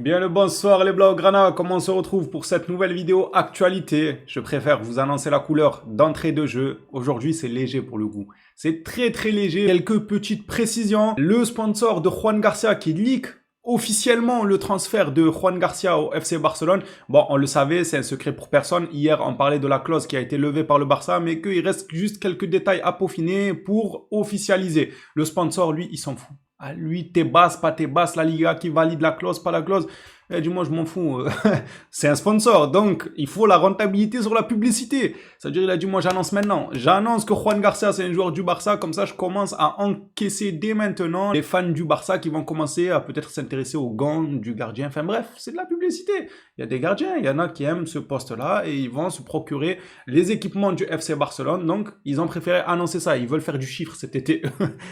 Bien le bonsoir les Blaugrana, comment on se retrouve pour cette nouvelle vidéo actualité? Je préfère vous annoncer la couleur d'entrée de jeu. Aujourd'hui c'est léger pour le coup. C'est très léger. Quelques petites précisions. Le sponsor de Juan Garcia qui leak officiellement le transfert de Juan Garcia au FC Barcelone. Bon, on le savait, c'est un secret pour personne. Hier, on parlait de la clause qui a été levée par le Barça, mais qu'il reste juste quelques détails à peaufiner pour officialiser. Le sponsor, lui, il s'en fout. Ah, lui, t'es basse, pas t'es basse, la Liga qui valide la clause, pas la clause. Du moins, je m'en fous. C'est un sponsor, donc il faut la rentabilité sur la publicité. C'est-à-dire, il a dit, moi, j'annonce maintenant. J'annonce que Juan Garcia, c'est un joueur du Barça. Comme ça, je commence à encaisser dès maintenant les fans du Barça qui vont commencer à peut-être s'intéresser aux gants du gardien. Enfin bref, c'est de la publicité. Il y a des gardiens, il y en a qui aiment ce poste-là et ils vont se procurer les équipements du FC Barcelone. Donc, ils ont préféré annoncer ça. Ils veulent faire du chiffre cet été.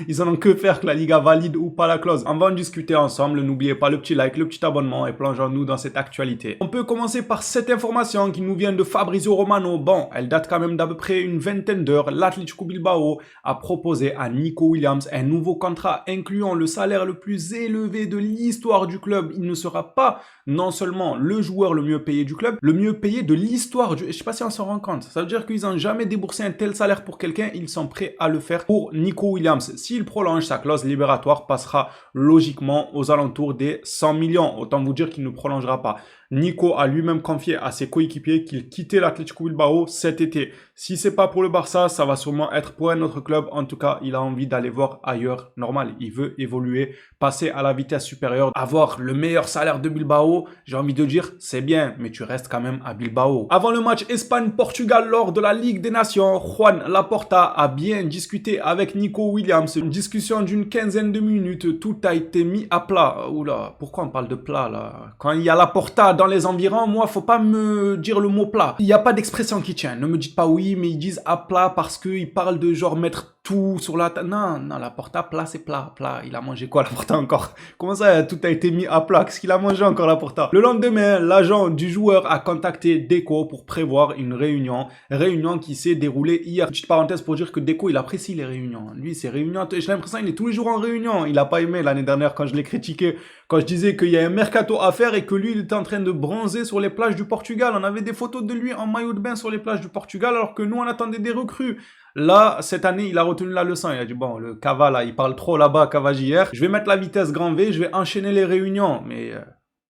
Ils en ont que faire que la Liga valide ou pas la clause. On va en discuter ensemble. N'oubliez pas le petit like, le petit abonnement et plongeons-nous dans cette actualité. On peut commencer par cette information qui nous vient de Fabrizio Romano. Bon, elle date quand même d'à peu près une vingtaine d'heures. L'Atlético Bilbao a proposé à Nico Williams un nouveau contrat incluant le salaire le plus élevé de l'histoire du club. Il ne sera pas non seulement le joueur le mieux payé du club, le mieux payé de l'histoire du... Je sais pas si on s'en rend compte. Ça veut dire qu'ils n'ont jamais déboursé un tel salaire pour quelqu'un. Ils sont prêts à le faire pour Nico Williams. S'il prolonge, sa clause libératoire passera logiquement aux alentours des 100 millions. Autant vous dire qu'il ne prolongera pas. Nico a lui-même confié à ses coéquipiers qu'il quittait l'Atlético Bilbao cet été. Si c'est pas pour le Barça, ça va sûrement être pour un autre club. En tout cas, il a envie d'aller voir ailleurs. Normal, il veut évoluer, passer à la vitesse supérieure, avoir le meilleur salaire de Bilbao. J'ai envie de dire, c'est bien, mais tu restes quand même à Bilbao. Avant le match Espagne-Portugal lors de la Ligue des Nations, Juan Laporta a bien discuté avec Nico Williams. Une discussion d'une quinzaine de minutes. Tout a été mis à plat. Oula, pourquoi on parle de plat là? Quand il y a Laporta dans les environs, moi, faut pas me dire le mot plat. Il n'y a pas d'expression qui tient. Ne me dites pas oui, mais ils disent à plat parce qu'ils parlent de genre mettre tout sur la table. Non, Laporta, plat, c'est plat. Plat, il a mangé quoi, Laporta, encore? Comment ça, tout a été mis à plat? Qu'est-ce qu'il a mangé encore, Laporta? Le lendemain, l'agent du joueur a contacté Deco pour prévoir une réunion. Réunion qui s'est déroulée hier. Petite parenthèse pour dire que Deco, il apprécie les réunions. Lui, ces réunions, j'ai l'impression qu'il est tous les jours en réunion. Il a pas aimé l'année dernière quand je l'ai critiqué, quand je disais qu'il y a un mercato à faire et que lui, il était en train de bronzer sur les plages du Portugal. On avait des photos de lui en maillot de bain sur les plages du Portugal alors que nous, on attendait des recrues. Là, cette année, il a retenu la leçon. Il a dit, bon, le Cava, là, il parle trop là-bas, Cava JR. Je vais mettre la vitesse grand V, je vais enchaîner les réunions. Mais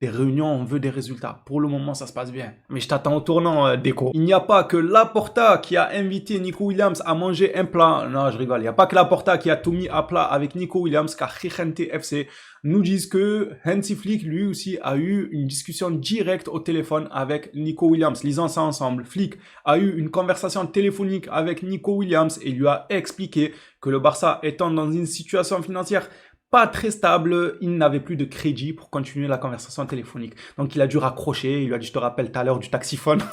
des réunions, on veut des résultats. Pour le moment, ça se passe bien. Mais je t'attends au tournant, Deco. Il n'y a pas que Laporta qui a invité Nico Williams à manger un plat. Non, je rigole. Il n'y a pas que Laporta qui a tout mis à plat avec Nico Williams, car Gigante FC nous disent que Hansi Flick, lui aussi, a eu une discussion directe au téléphone avec Nico Williams. Lisons ça ensemble. Flick a eu une conversation téléphonique avec Nico Williams et lui a expliqué que le Barça étant dans une situation financière pas très stable, il n'avait plus de crédit pour continuer la conversation téléphonique. Donc il a dû raccrocher, il lui a dit, je te rappelle tout à l'heure du taxiphone.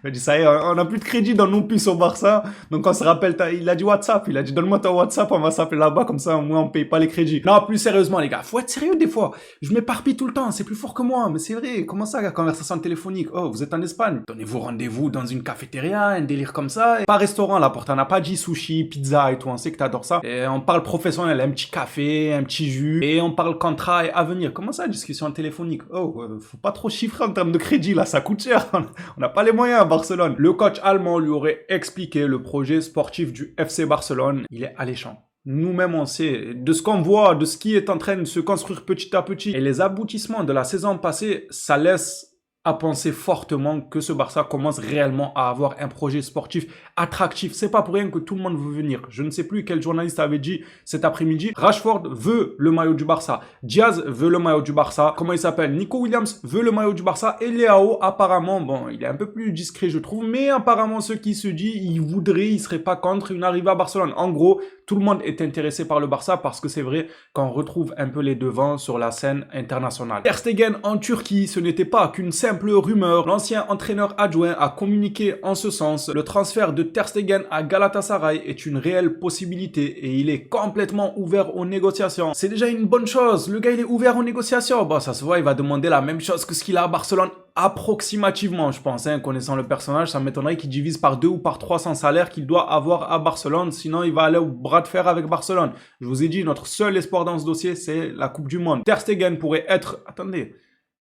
Il a dit, ça y est, on n'a plus de crédit dans nos puces au Barça. Donc on se rappelle, il a dit WhatsApp, il a dit, donne-moi ton WhatsApp, on va s'appeler là-bas, comme ça au moins on paye pas les crédits. Non, plus sérieusement les gars, faut être sérieux des fois. Je m'éparpille tout le temps, c'est plus fort que moi, mais c'est vrai. Comment ça, la conversation téléphonique? Oh, vous êtes en Espagne, donnez-vous rendez-vous dans une cafétéria, un délire comme ça. Pas restaurant, là, on n'a pas dit sushi, pizza et tout, on sait que t'adores ça. Et on parle professionnel, un petit café, un petit jus, et on parle contrat et avenir. Comment ça, discussion téléphonique? Oh, faut pas trop chiffrer en termes de crédit, là, ça coûte cher. On n'a pas les moyens à Barcelone. Le coach allemand lui aurait expliqué le projet sportif du FC Barcelone. Il est alléchant. Nous-mêmes, on sait, de ce qu'on voit, de ce qui est en train de se construire petit à petit, et les aboutissements de la saison passée, ça laisse à penser fortement que ce Barça commence réellement à avoir un projet sportif attractif. C'est pas pour rien que tout le monde veut venir. Je ne sais plus quel journaliste avait dit cet après-midi. Rashford veut le maillot du Barça. Diaz veut le maillot du Barça. Comment il s'appelle? Nico Williams veut le maillot du Barça. Et Leao, apparemment, bon, il est un peu plus discret, je trouve, mais apparemment, ce qui se dit, il voudrait, il serait pas contre une arrivée à Barcelone. En gros, tout le monde est intéressé par le Barça parce que c'est vrai qu'on retrouve un peu les devants sur la scène internationale. Ter Stegen en Turquie, ce n'était pas qu'une simple rumeur. L'ancien entraîneur adjoint a communiqué en ce sens. Le transfert de Ter Stegen à Galatasaray est une réelle possibilité et il est complètement ouvert aux négociations. C'est déjà une bonne chose. Le gars, il est ouvert aux négociations. Bon, ça se voit, il va demander la même chose que ce qu'il a à Barcelone. Approximativement, je pense, hein, connaissant le personnage, ça m'étonnerait qu'il divise par 2 ou par 3 son salaire qu'il doit avoir à Barcelone, sinon il va aller au bras de fer avec Barcelone. Je vous ai dit, notre seul espoir dans ce dossier, c'est la Coupe du Monde. Ter Stegen pourrait être... Attendez,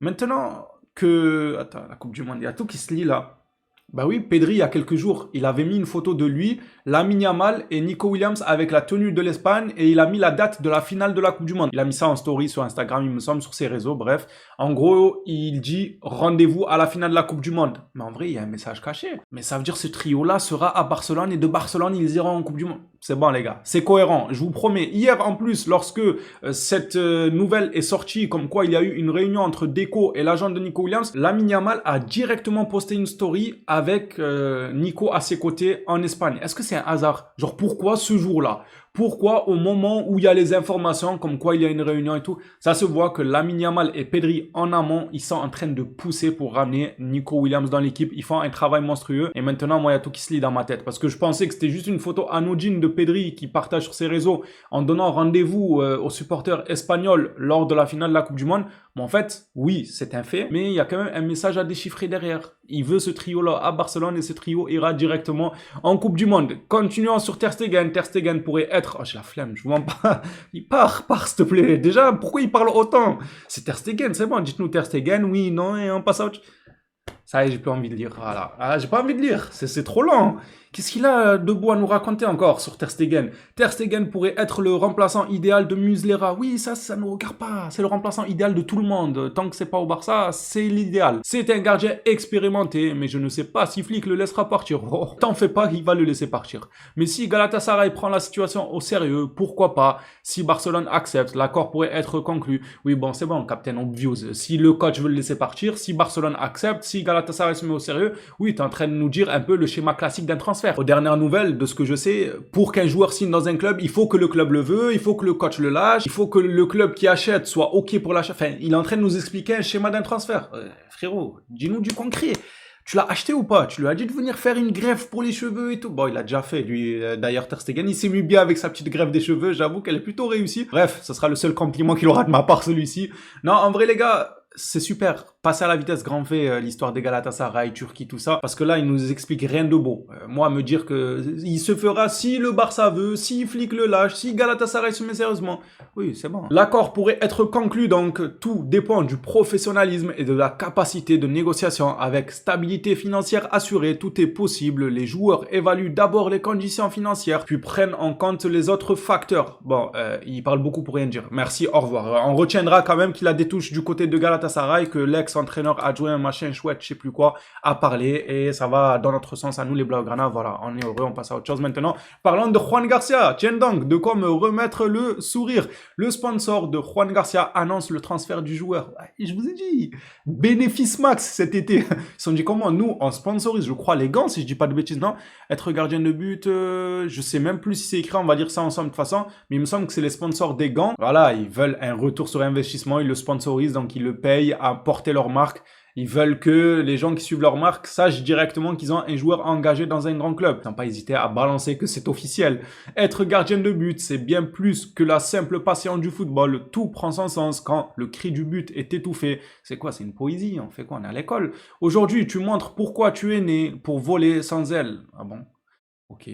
Maintenant que... Attends, la Coupe du Monde, il y a tout qui se lit là. Bah oui, Pedri, il y a quelques jours, il avait mis une photo de lui, Lamine Yamal et Nico Williams avec la tenue de l'Espagne et il a mis la date de la finale de la Coupe du Monde. Il a mis ça en story sur Instagram, il me semble, sur ses réseaux, bref. En gros, il dit rendez-vous à la finale de la Coupe du Monde. Mais en vrai, il y a un message caché. Mais ça veut dire que ce trio-là sera à Barcelone et de Barcelone, ils iront en Coupe du Monde. C'est bon, les gars, c'est cohérent, je vous promets. Hier, en plus, lorsque cette nouvelle est sortie, comme quoi il y a eu une réunion entre Deco et l'agent de Nico Williams, Lamine Yamal a directement posté une story avec Nico à ses côtés en Espagne. Est-ce que c'est un hasard? Genre, pourquoi ce jour-là? Pourquoi au moment où il y a les informations comme quoi il y a une réunion et tout, ça se voit que Lamine Yamal et Pedri en amont, ils sont en train de pousser pour ramener Nico Williams dans l'équipe. Ils font un travail monstrueux et maintenant, moi, il y a tout qui se lit dans ma tête parce que je pensais que c'était juste une photo anodine de Pedri qui partage sur ses réseaux en donnant rendez-vous aux supporters espagnols lors de la finale de la Coupe du Monde. Mais en fait, oui, c'est un fait, mais il y a quand même un message à déchiffrer derrière. Il veut ce trio-là à Barcelone et ce trio ira directement en Coupe du Monde. Continuons sur Ter Stegen. Ter Stegen pourrait être... Oh, j'ai la flemme, je vous mens pas. Il part, s'il te plaît. Déjà, pourquoi il parle autant? C'est Ter Stegen, c'est bon. Dites-nous Ter Stegen, oui, non, et on passe à autre... Ça y est, j'ai plus envie de lire. Voilà. Ah, j'ai pas envie de lire. C'est trop lent. Qu'est-ce qu'il a de beau à nous raconter encore sur Ter Stegen? Ter Stegen pourrait être le remplaçant idéal de Muslera. Oui, ça ne nous regarde pas. C'est le remplaçant idéal de tout le monde. Tant que c'est pas au Barça, c'est l'idéal. C'est un gardien expérimenté, mais je ne sais pas si Flick le laissera partir. Oh, t'en fais pas, il va le laisser partir. Mais si Galatasaray prend la situation au sérieux, pourquoi pas? Si Barcelone accepte, l'accord pourrait être conclu. Oui, bon, c'est bon, Captain Obvious. Si le coach veut le laisser partir, si Barcelone accepte, si Galatasaray se met au sérieux, oui, t'es en train de nous dire un peu le schéma classique d'un transfert. Aux dernières nouvelles, de ce que je sais, pour qu'un joueur signe dans un club, il faut que le club le veut, il faut que le coach le lâche, il faut que le club qui achète soit OK pour l'achat. Enfin, il est en train de nous expliquer un schéma d'un transfert. Frérot, dis-nous du concret. Tu l'as acheté ou pas? Tu lui as dit de venir faire une greffe pour les cheveux et tout. Bon, il a déjà fait, lui. D'ailleurs, Ter Stegen, il s'est mis bien avec sa petite greffe des cheveux. J'avoue qu'elle est plutôt réussie. Bref, ce sera le seul compliment qu'il aura de ma part, celui-ci. Non, en vrai, les gars... C'est super, passer à la vitesse grand V, l'histoire des Galatasaray, Turquie, tout ça, parce que là, il nous explique rien de beau. Moi, me dire que il se fera si le Barça veut, si Flick le lâche, si Galatasaray se met sérieusement. Oui, c'est bon. L'accord pourrait être conclu, donc tout dépend du professionnalisme et de la capacité de négociation. Avec stabilité financière assurée, tout est possible. Les joueurs évaluent d'abord les conditions financières, puis prennent en compte les autres facteurs. Bon, il parle beaucoup pour rien dire. Merci, au revoir. On retiendra quand même qu'il a des touches du côté de Galatasaray, que l'ex-entraîneur adjoint, machin chouette, je sais plus quoi, a parlé et ça va dans notre sens à nous les Blaugrana. Voilà, on est heureux, on passe à autre chose maintenant. Parlons de Juan Garcia. Tiens donc, de quoi me remettre le sourire. Le sponsor de Juan Garcia annonce le transfert du joueur. Je vous ai dit, bénéfice max cet été. Ils se sont dit comment? Nous, on sponsorise, je crois, les gants, si je dis pas de bêtises, non? Être gardien de but, je sais même plus si c'est écrit, on va dire ça ensemble de toute façon, mais il me semble que c'est les sponsors des gants. Voilà, ils veulent un retour sur investissement, ils le sponsorisent, donc ils le payent à porter leur marque. Ils veulent que les gens qui suivent leur marque sachent directement qu'ils ont un joueur engagé dans un grand club. N'ont pas hésité à balancer que c'est officiel. Être gardien de but, c'est bien plus que la simple passion du football. Tout prend son sens quand le cri du but est étouffé. C'est quoi? C'est une poésie? On fait quoi? On est à l'école. Aujourd'hui, tu montres pourquoi tu es né, pour voler sans aile. Ah bon? Ok.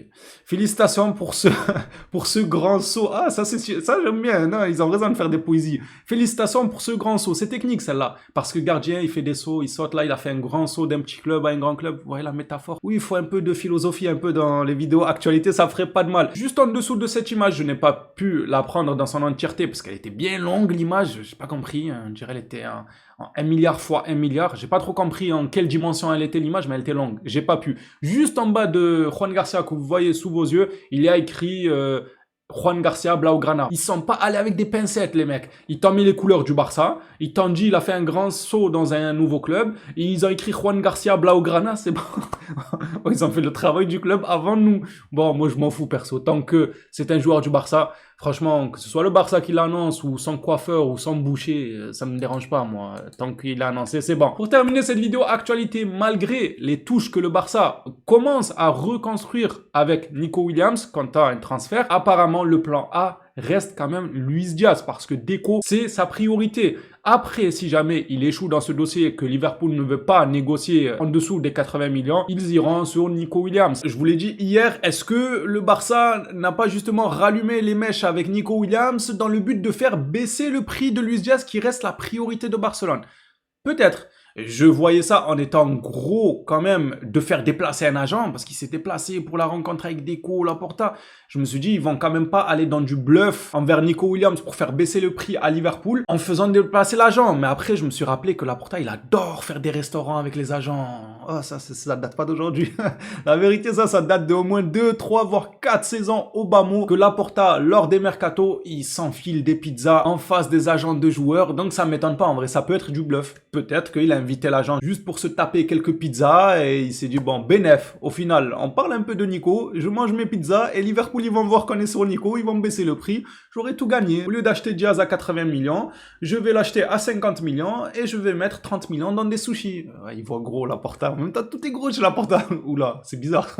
Félicitations pour ce grand saut. Ah, ça j'aime bien. Non, ils ont raison de faire des poésies. Félicitations pour ce grand saut. C'est technique celle-là. Parce que gardien, il fait des sauts, il saute là, il a fait un grand saut d'un petit club à un grand club. Vous voyez la métaphore? Oui, il faut un peu de philosophie, un peu dans les vidéos actualité, ça ferait pas de mal. Juste en dessous de cette image, je n'ai pas pu la prendre dans son entièreté parce qu'elle était bien longue l'image. J'ai pas compris. On dirait elle était en 1 milliard fois 1 milliard. J'ai pas trop compris en quelle dimension elle était l'image, mais elle était longue. J'ai pas pu. Juste en bas de Juan Garcia que vous voyez sous vos yeux, il y a écrit Juan Garcia Blaugrana. Ils sont pas allés avec des pincettes, les mecs. Ils t'ont mis les couleurs du Barça. Ils t'ont dit, il a fait un grand saut dans un nouveau club. Et ils ont écrit Juan Garcia Blaugrana, c'est bon. Ils ont fait le travail du club avant nous. Bon, moi, je m'en fous, perso. Tant que c'est un joueur du Barça, franchement, que ce soit le Barça qui l'annonce, ou son coiffeur, ou son boucher, ça me dérange pas, moi. Tant qu'il l'a annoncé, c'est bon. Pour terminer cette vidéo actualité, malgré les touches que le Barça commence à reconstruire avec Nico Williams, quant à un transfert, apparemment, le plan A reste quand même Luis Diaz, parce que Deco, c'est sa priorité. Après, si jamais il échoue dans ce dossier, que Liverpool ne veut pas négocier en dessous des 80 millions, ils iront sur Nico Williams. Je vous l'ai dit hier, est-ce que le Barça n'a pas justement rallumé les mèches avec Nico Williams dans le but de faire baisser le prix de Luis Diaz qui reste la priorité de Barcelone? Peut-être. Je voyais ça en étant gros quand même de faire déplacer un agent parce qu'il s'était placé pour la rencontre avec Deco, Laporta. Je me suis dit, ils vont quand même pas aller dans du bluff envers Nico Williams pour faire baisser le prix à Liverpool en faisant déplacer l'agent. Mais après, je me suis rappelé que Laporta, il adore faire des restaurants avec les agents. Oh, ça date pas d'aujourd'hui. La vérité, ça date de au moins 2, 3, voire 4 saisons au bas mot que Laporta, lors des mercatos, il s'enfile des pizzas en face des agents de joueurs. Donc ça m'étonne pas, en vrai, ça peut être du bluff. Peut-être qu'il a invité l'agent juste pour se taper quelques pizzas et il s'est dit, bon, bénef, au final, on parle un peu de Nico, je mange mes pizzas et Liverpool, ils vont voir qu'on est sur Nico, ils vont me baisser le prix, j'aurai tout gagné. Au lieu d'acheter Diaz à 80 millions, je vais l'acheter à 50 millions et je vais mettre 30 millions dans des sushis. Il voit gros Laporta, en même temps, tout est gros chez Laporta. Oula, c'est bizarre.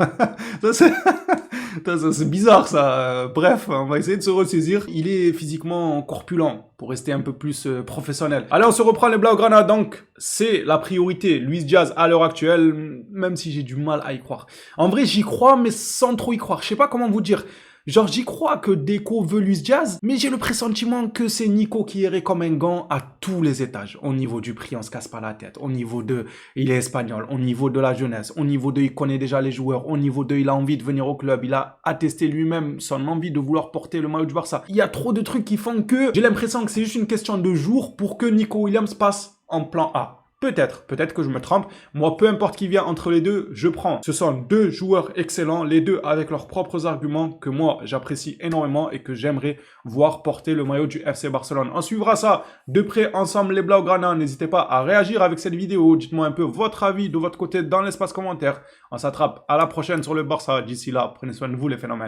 C'est bizarre ça. Bref, on va essayer de se ressaisir. Il est physiquement corpulent pour rester un peu plus professionnel. Allez, on se reprend les Blaugrana. Donc, c'est la priorité. Luis Diaz à l'heure actuelle, même si j'ai du mal à y croire. En vrai, j'y crois, mais sans trop y croire. Je sais pas comment vous dire. Genre, j'y crois que Deco veut Luis Diaz, mais j'ai le pressentiment que c'est Nico qui irait comme un gant à tous les étages. Au niveau du prix, on se casse pas la tête. Au niveau de, il est espagnol. Au niveau de la jeunesse. Au niveau de, il connaît déjà les joueurs. Au niveau de, il a envie de venir au club. Il a attesté lui-même son envie de vouloir porter le maillot du Barça. Il y a trop de trucs qui font que j'ai l'impression que c'est juste une question de jours pour que Nico Williams passe en plan A. Peut-être que je me trompe. Moi, peu importe qui vient entre les deux, je prends. Ce sont deux joueurs excellents, les deux avec leurs propres arguments que moi, j'apprécie énormément et que j'aimerais voir porter le maillot du FC Barcelone. On suivra ça de près ensemble, les Blaugrana. N'hésitez pas à réagir avec cette vidéo. Dites-moi un peu votre avis de votre côté dans l'espace commentaire. On s'attrape à la prochaine sur le Barça. D'ici là, prenez soin de vous, les phénomènes.